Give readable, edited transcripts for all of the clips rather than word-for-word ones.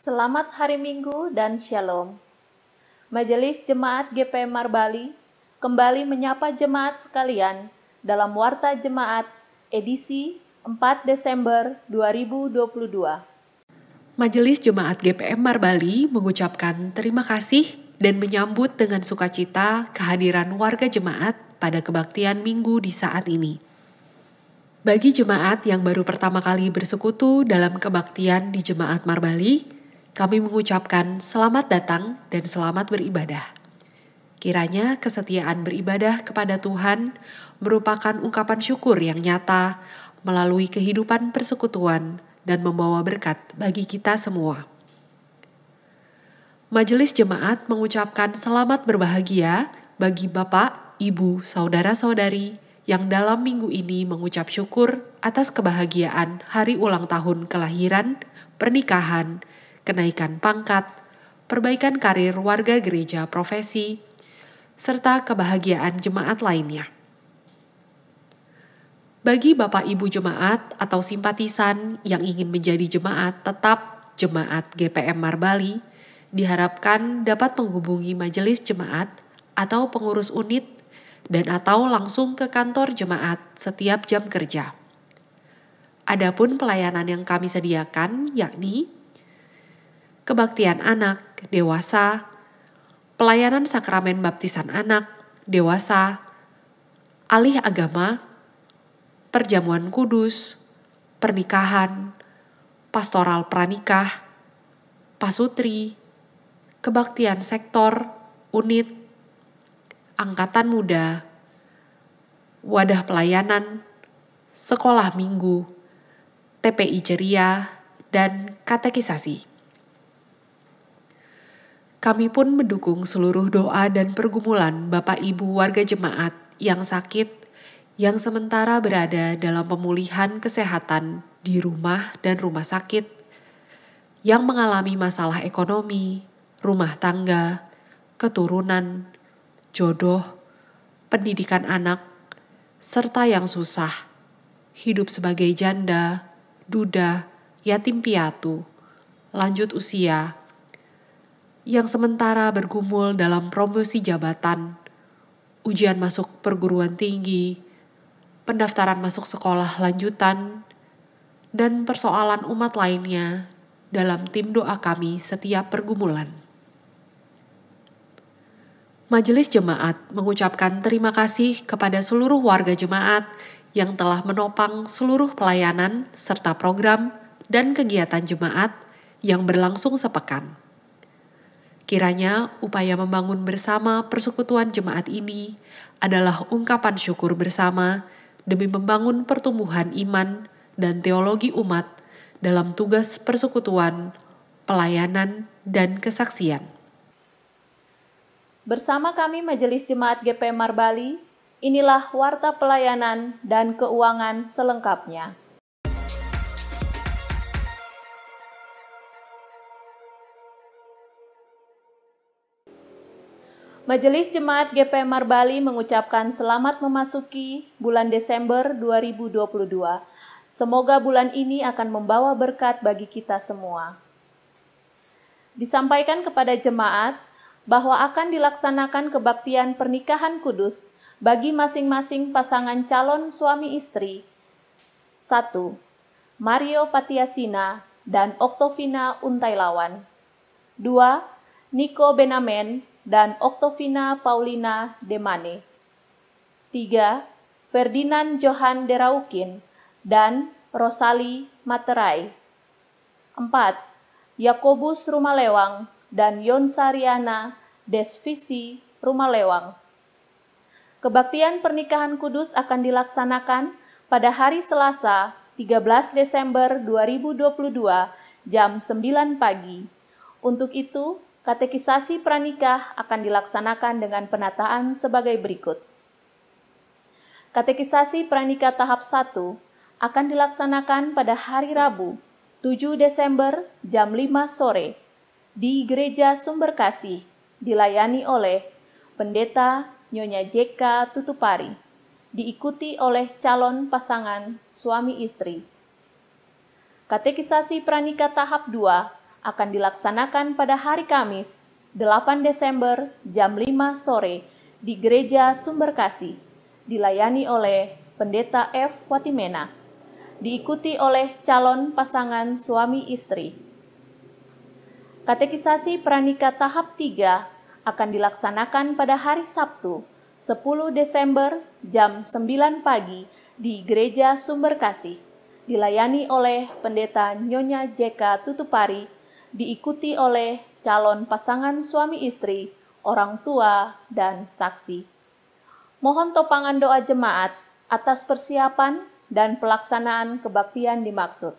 Selamat hari Minggu dan Shalom. Majelis Jemaat GPM Marbali kembali menyapa jemaat sekalian dalam Warta Jemaat edisi 4 Desember 2022. Majelis Jemaat GPM Marbali mengucapkan terima kasih dan menyambut dengan sukacita kehadiran warga jemaat pada kebaktian Minggu di saat ini. Bagi jemaat yang baru pertama kali bersekutu dalam kebaktian di Jemaat Marbali, kami mengucapkan selamat datang dan selamat beribadah. Kiranya kesetiaan beribadah kepada Tuhan merupakan ungkapan syukur yang nyata melalui kehidupan persekutuan dan membawa berkat bagi kita semua. Majelis Jemaat mengucapkan selamat berbahagia bagi Bapak, Ibu, Saudara-saudari yang dalam minggu ini mengucap syukur atas kebahagiaan hari ulang tahun kelahiran, pernikahan, kenaikan pangkat, perbaikan karir warga gereja profesi, serta kebahagiaan jemaat lainnya. Bagi Bapak Ibu jemaat atau simpatisan yang ingin menjadi jemaat tetap Jemaat GPM Marbali, diharapkan dapat menghubungi majelis jemaat atau pengurus unit dan atau langsung ke kantor jemaat setiap jam kerja. Adapun pelayanan yang kami sediakan yakni kebaktian anak, dewasa, pelayanan sakramen baptisan anak, dewasa, alih agama, perjamuan kudus, pernikahan, pastoral pranikah, pasutri, kebaktian sektor, unit, angkatan muda, wadah pelayanan, sekolah minggu, TPI ceria, dan katekisasi. Kami pun mendukung seluruh doa dan pergumulan Bapak Ibu warga jemaat yang sakit, yang sementara berada dalam pemulihan kesehatan di rumah dan rumah sakit, yang mengalami masalah ekonomi, rumah tangga, keturunan, jodoh, pendidikan anak, serta yang susah, hidup sebagai janda, duda, yatim piatu, lanjut usia, yang sementara bergumul dalam promosi jabatan, ujian masuk perguruan tinggi, pendaftaran masuk sekolah lanjutan, dan persoalan umat lainnya dalam tim doa kami setiap pergumulan. Majelis Jemaat mengucapkan terima kasih kepada seluruh warga jemaat yang telah menopang seluruh pelayanan serta program dan kegiatan jemaat yang berlangsung sepekan. Kiranya upaya membangun bersama persekutuan jemaat ini adalah ungkapan syukur bersama demi membangun pertumbuhan iman dan teologi umat dalam tugas persekutuan, pelayanan, dan kesaksian. Bersama kami Majelis Jemaat GPM Marbali, inilah Warta Pelayanan dan Keuangan selengkapnya. Majelis Jemaat GPM Marbali mengucapkan selamat memasuki bulan Desember 2022. Semoga bulan ini akan membawa berkat bagi kita semua. Disampaikan kepada jemaat bahwa akan dilaksanakan kebaktian pernikahan kudus bagi masing-masing pasangan calon suami istri. 1. Mario Patiasina dan Oktovina Untailawan. 2. Niko Benamen dan Oktovina Paulina Demane. 3. Ferdinand Johan Deraukin dan Rosali Materai. 4. Yakobus Rumalewang dan Yonsariana Desvisi Rumalewang. Kebaktian pernikahan kudus akan dilaksanakan pada hari Selasa 13 Desember 2022 jam 9 pagi. Untuk itu, katekisasi pranikah akan dilaksanakan dengan penataan sebagai berikut. Katekisasi pranikah tahap 1 akan dilaksanakan pada hari Rabu 7 Desember jam 5 sore di Gereja Sumber Kasih, dilayani oleh Pendeta Nyonya JK Tutupari, diikuti oleh calon pasangan suami istri. Katekisasi pranikah tahap 2 akan dilaksanakan pada hari Kamis, 8 Desember jam 5 sore di Gereja Sumberkasih, dilayani oleh Pendeta F. Watimena, diikuti oleh calon pasangan suami istri. Katekisasi Pranikah tahap 3 akan dilaksanakan pada hari Sabtu, 10 Desember jam 9 pagi di Gereja Sumberkasih, dilayani oleh Pendeta Nyonya J.K. Tutupari, diikuti oleh calon pasangan suami istri, orang tua, dan saksi. Mohon topangan doa jemaat atas persiapan dan pelaksanaan kebaktian dimaksud.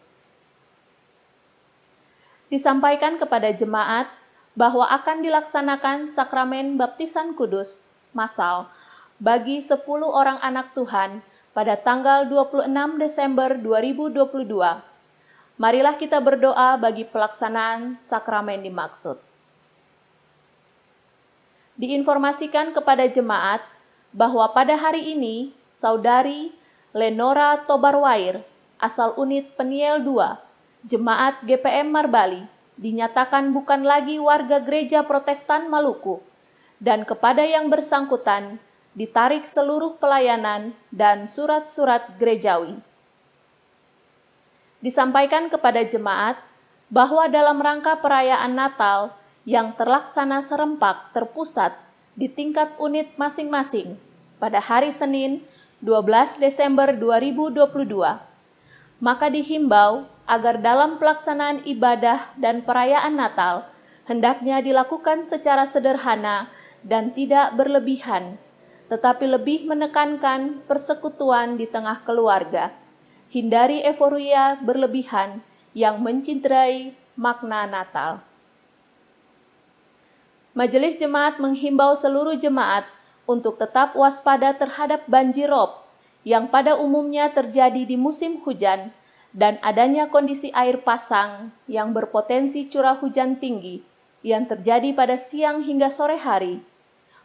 Disampaikan kepada jemaat bahwa akan dilaksanakan sakramen baptisan kudus massal bagi 10 orang anak Tuhan pada tanggal 26 Desember 2022. Marilah kita berdoa bagi pelaksanaan sakramen dimaksud. Diinformasikan kepada jemaat bahwa pada hari ini Saudari Lenora Tobarwair asal unit Peniel 2 Jemaat GPM Marbali dinyatakan bukan lagi warga Gereja Protestan Maluku, dan kepada yang bersangkutan ditarik seluruh pelayanan dan surat-surat gerejawi. Disampaikan kepada jemaat bahwa dalam rangka perayaan Natal yang terlaksana serempak terpusat di tingkat unit masing-masing pada hari Senin 12 Desember 2022, maka dihimbau agar dalam pelaksanaan ibadah dan perayaan Natal hendaknya dilakukan secara sederhana dan tidak berlebihan, tetapi lebih menekankan persekutuan di tengah keluarga. Hindari euforia berlebihan yang menciderai makna Natal. Majelis Jemaat menghimbau seluruh jemaat untuk tetap waspada terhadap banjir rob yang pada umumnya terjadi di musim hujan dan adanya kondisi air pasang yang berpotensi curah hujan tinggi yang terjadi pada siang hingga sore hari.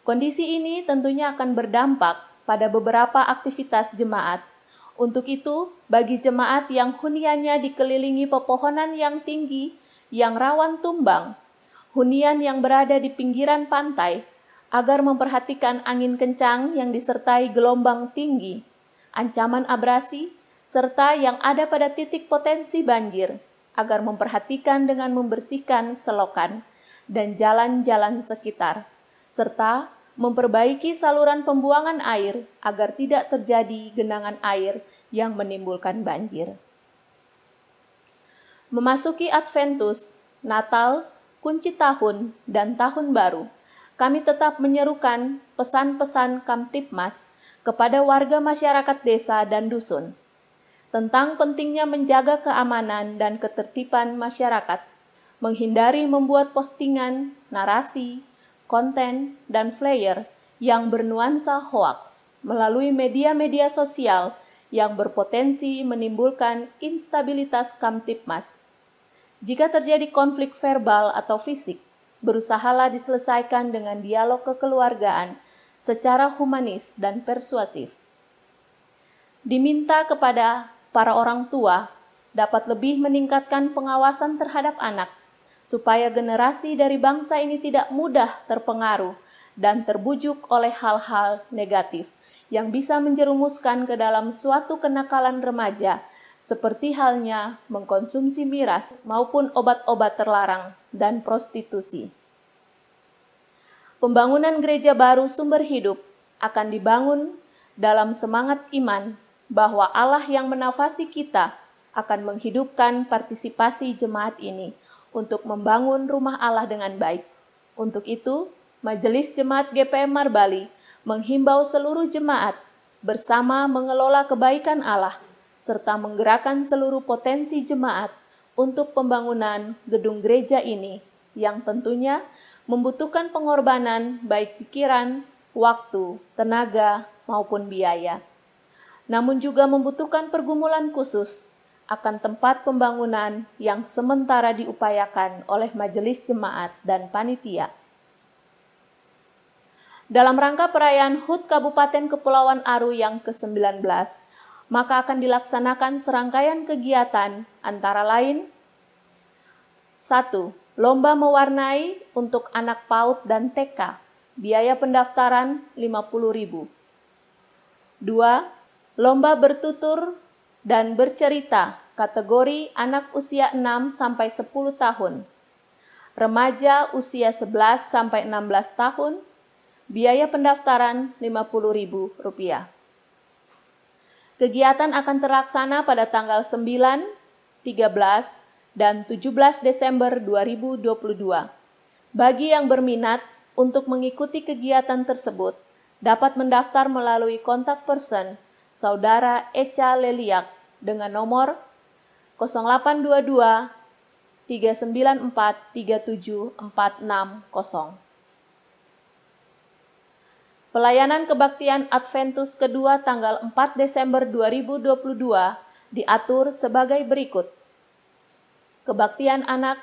Kondisi ini tentunya akan berdampak pada beberapa aktivitas jemaat. Untuk itu, bagi jemaat yang huniannya dikelilingi pepohonan yang tinggi, yang rawan tumbang, hunian yang berada di pinggiran pantai, agar memperhatikan angin kencang yang disertai gelombang tinggi, ancaman abrasi, serta yang ada pada titik potensi banjir, agar memperhatikan dengan membersihkan selokan dan jalan-jalan sekitar, serta memperbaiki saluran pembuangan air agar tidak terjadi genangan air yang menimbulkan banjir. Memasuki Adventus, Natal, kunci tahun, dan tahun baru, kami tetap menyerukan pesan-pesan Kamtibmas kepada warga masyarakat desa dan dusun tentang pentingnya menjaga keamanan dan ketertiban masyarakat, menghindari membuat postingan, narasi, konten, dan flyer yang bernuansa hoaks melalui media-media sosial yang berpotensi menimbulkan instabilitas Kamtibmas. Jika terjadi konflik verbal atau fisik, berusahalah diselesaikan dengan dialog kekeluargaan secara humanis dan persuasif. Diminta kepada para orang tua dapat lebih meningkatkan pengawasan terhadap anak, supaya generasi dari bangsa ini tidak mudah terpengaruh dan terbujuk oleh hal-hal negatif yang bisa menjerumuskan ke dalam suatu kenakalan remaja, seperti halnya mengkonsumsi miras maupun obat-obat terlarang dan prostitusi. Pembangunan gereja baru sumber hidup akan dibangun dalam semangat iman bahwa Allah yang menafasi kita akan menghidupkan partisipasi jemaat ini untuk membangun rumah Allah dengan baik. Untuk itu, Majelis Jemaat GPM Marbali menghimbau seluruh jemaat bersama mengelola kebaikan Allah serta menggerakkan seluruh potensi jemaat untuk pembangunan gedung gereja ini yang tentunya membutuhkan pengorbanan baik pikiran, waktu, tenaga, maupun biaya. Namun juga membutuhkan pergumulan khusus akan tempat pembangunan yang sementara diupayakan oleh majelis jemaat dan panitia. Dalam rangka perayaan HUT Kabupaten Kepulauan Aru yang ke-19, maka akan dilaksanakan serangkaian kegiatan antara lain 1. Lomba mewarnai untuk anak PAUD dan TK. Biaya pendaftaran Rp50.000. 2. Lomba bertutur dan bercerita kategori anak usia 6 sampai 10 tahun. Remaja usia 11 sampai 16 tahun. Biaya pendaftaran Rp50.000. Kegiatan akan terlaksana pada tanggal 9, 13, dan 17 Desember 2022. Bagi yang berminat untuk mengikuti kegiatan tersebut, dapat mendaftar melalui kontak person Saudara Echa Leliak dengan nomor 0822 394 37460. Pelayanan kebaktian Adventus kedua tanggal 4 Desember 2022 diatur sebagai berikut. Kebaktian anak,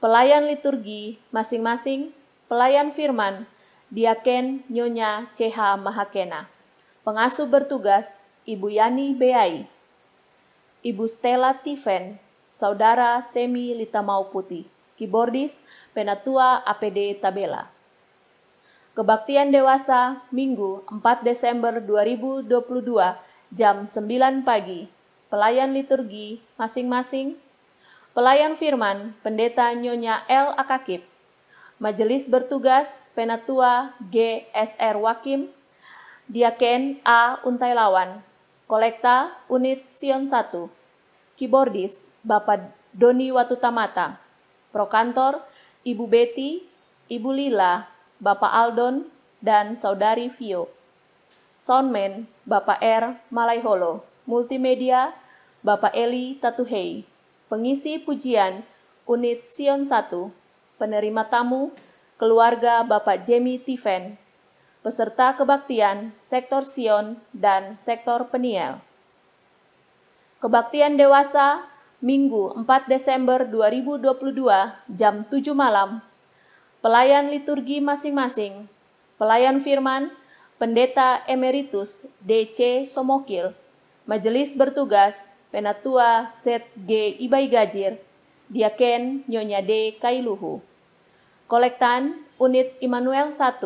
pelayan liturgi masing-masing, pelayan firman, Diaken Nyonya CH Mahakena. Pengasuh bertugas, Ibu Yani Beai. Ibu Stella Tiven, Saudara Semi Litamau Putih. Keyboardis, Penatua APD Tabela. Kebaktian dewasa, Minggu 4 Desember 2022, jam 9 pagi. Pelayan liturgi masing-masing, pelayan firman, Pendeta Nyonya L. Akakip. Majelis bertugas, Penatua G.S.R. Wakim, Diaken A. Untailawan, Kolekta Unit Sion 1, Keyboardis, Bapak Doni Watutamata, Prokantor, Ibu Betty, Ibu Lila, Bapak Aldon, dan Saudari Vio. Soundman, Bapak R. Malaiholo. Multimedia, Bapak Eli Tatuhei. Pengisi pujian, Unit Sion 1. Penerima tamu, keluarga Bapak Jamie Tiven. Peserta kebaktian, Sektor Sion dan Sektor Peniel. Kebaktian dewasa, Minggu 4 Desember 2022, jam 7 malam. Pelayan liturgi masing-masing, pelayan firman, Pendeta Emeritus D.C. Somokil, Majelis bertugas, Penatua Set G. Ibai Gajir, Diaken Nyonya D. Kailuhu. Kolektan Unit Immanuel 1,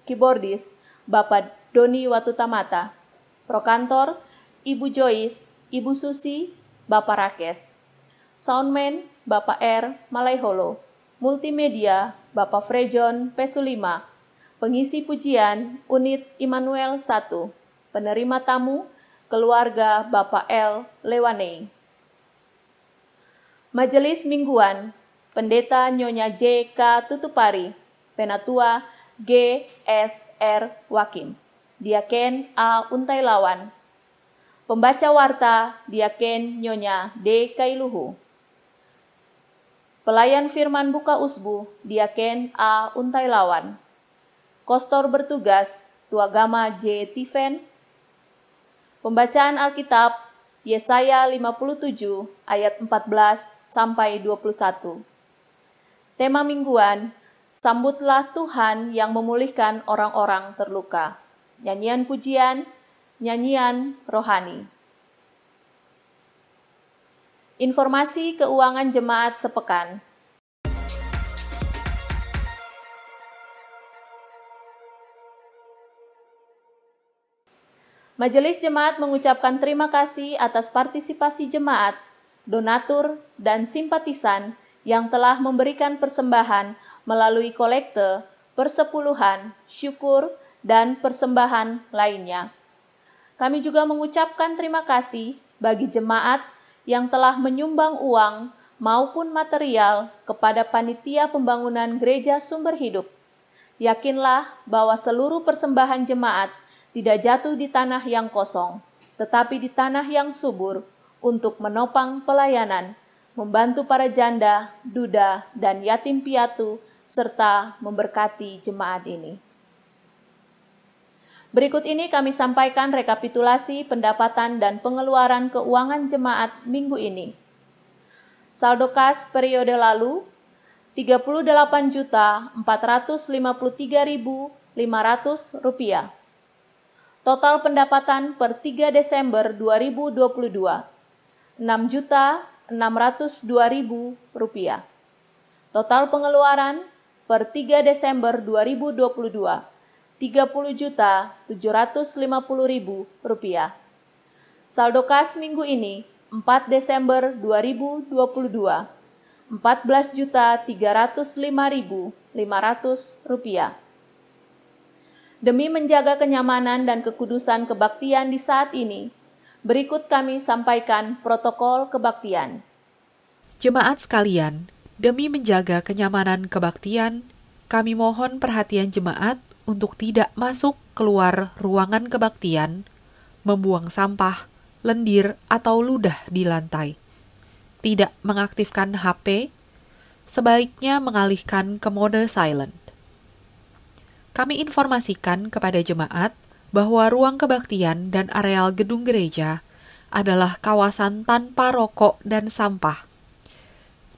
Keyboardis, Bapak Doni Watutamata. Prokantor, Ibu Joyce, Ibu Susi, Bapak Rakes. Soundman, Bapak R. Malaiholo. Multimedia, Bapak Frejon Pesulima. Pengisi pujian, Unit Immanuel 1. Penerima tamu, keluarga Bapak L. Lewanei. Majelis Mingguan, Pendeta Nyonya J. K. Tutupari. Penatua G. S. R. Wakim. Diaken A. Untailawan. Pembaca warta, Diaken Nyonya D. Kailuhu. Pelayan firman buka usbu, Diaken A. Untailawan. Kostor bertugas, Tuagama J. Tiven. Pembacaan Alkitab, Yesaya 57 ayat 14 sampai 21. Tema mingguan, Sambutlah Tuhan yang memulihkan orang-orang terluka. Nyanyian pujian, nyanyian rohani. Informasi keuangan jemaat sepekan. Majelis Jemaat mengucapkan terima kasih atas partisipasi jemaat, donatur, dan simpatisan yang telah memberikan persembahan melalui kolekte, persepuluhan, syukur, dan persembahan lainnya. Kami juga mengucapkan terima kasih bagi jemaat yang telah menyumbang uang maupun material kepada panitia pembangunan Gereja Sumber Hidup. Yakinlah bahwa seluruh persembahan jemaat tidak jatuh di tanah yang kosong, tetapi di tanah yang subur untuk menopang pelayanan, membantu para janda, duda, dan yatim piatu, serta memberkati jemaat ini. Berikut ini kami sampaikan rekapitulasi pendapatan dan pengeluaran keuangan jemaat minggu ini. Saldo kas periode lalu, Rp38.453.500. Total pendapatan per 3 Desember 2022, Rp602.000. Total pengeluaran per 3 Desember 2022, Rp30.750.000. Saldo kas minggu ini, 4 Desember 2022, Rp14.305.500. Demi menjaga kenyamanan dan kekudusan kebaktian di saat ini, berikut kami sampaikan protokol kebaktian. Jemaat sekalian, demi menjaga kenyamanan kebaktian, kami mohon perhatian jemaat untuk tidak masuk keluar ruangan kebaktian, membuang sampah, lendir, atau ludah di lantai, tidak mengaktifkan HP, sebaiknya mengalihkan ke mode silent. Kami informasikan kepada jemaat bahwa ruang kebaktian dan areal gedung gereja adalah kawasan tanpa rokok dan sampah.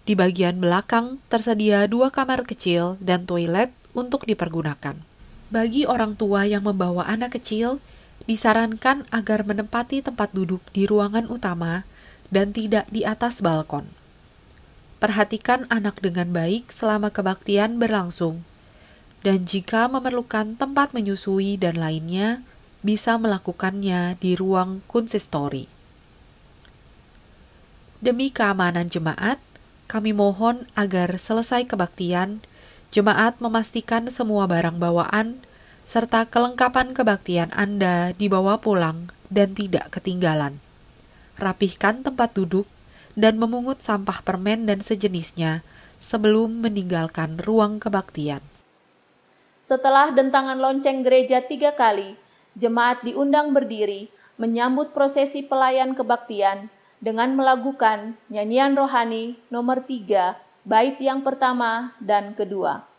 Di bagian belakang tersedia 2 kamar kecil dan toilet untuk dipergunakan. Bagi orang tua yang membawa anak kecil, disarankan agar menempati tempat duduk di ruangan utama dan tidak di atas balkon. Perhatikan anak dengan baik selama kebaktian berlangsung, dan jika memerlukan tempat menyusui dan lainnya, bisa melakukannya di ruang konsistori. Demi keamanan jemaat, kami mohon agar selesai kebaktian, jemaat memastikan semua barang bawaan serta kelengkapan kebaktian Anda dibawa pulang dan tidak ketinggalan. Rapihkan tempat duduk dan memungut sampah permen dan sejenisnya sebelum meninggalkan ruang kebaktian. Setelah dentangan lonceng gereja 3 kali, jemaat diundang berdiri menyambut prosesi pelayan kebaktian dengan melakukan nyanyian rohani nomor 3, bait yang pertama dan kedua.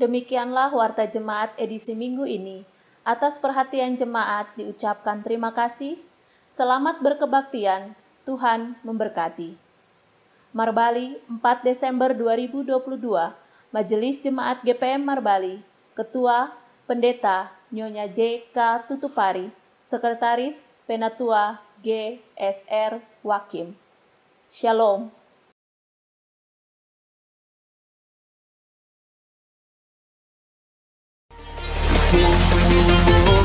Demikianlah warta jemaat edisi minggu ini. Atas perhatian jemaat diucapkan terima kasih. Selamat berkebaktian, Tuhan memberkati. Marbali, 4 Desember 2022, Majelis Jemaat GPM Marbali, Ketua, Pendeta, Nyonya J.K. Tutupari, Sekretaris, Penatua, G.S.R. Wakim. Shalom. Como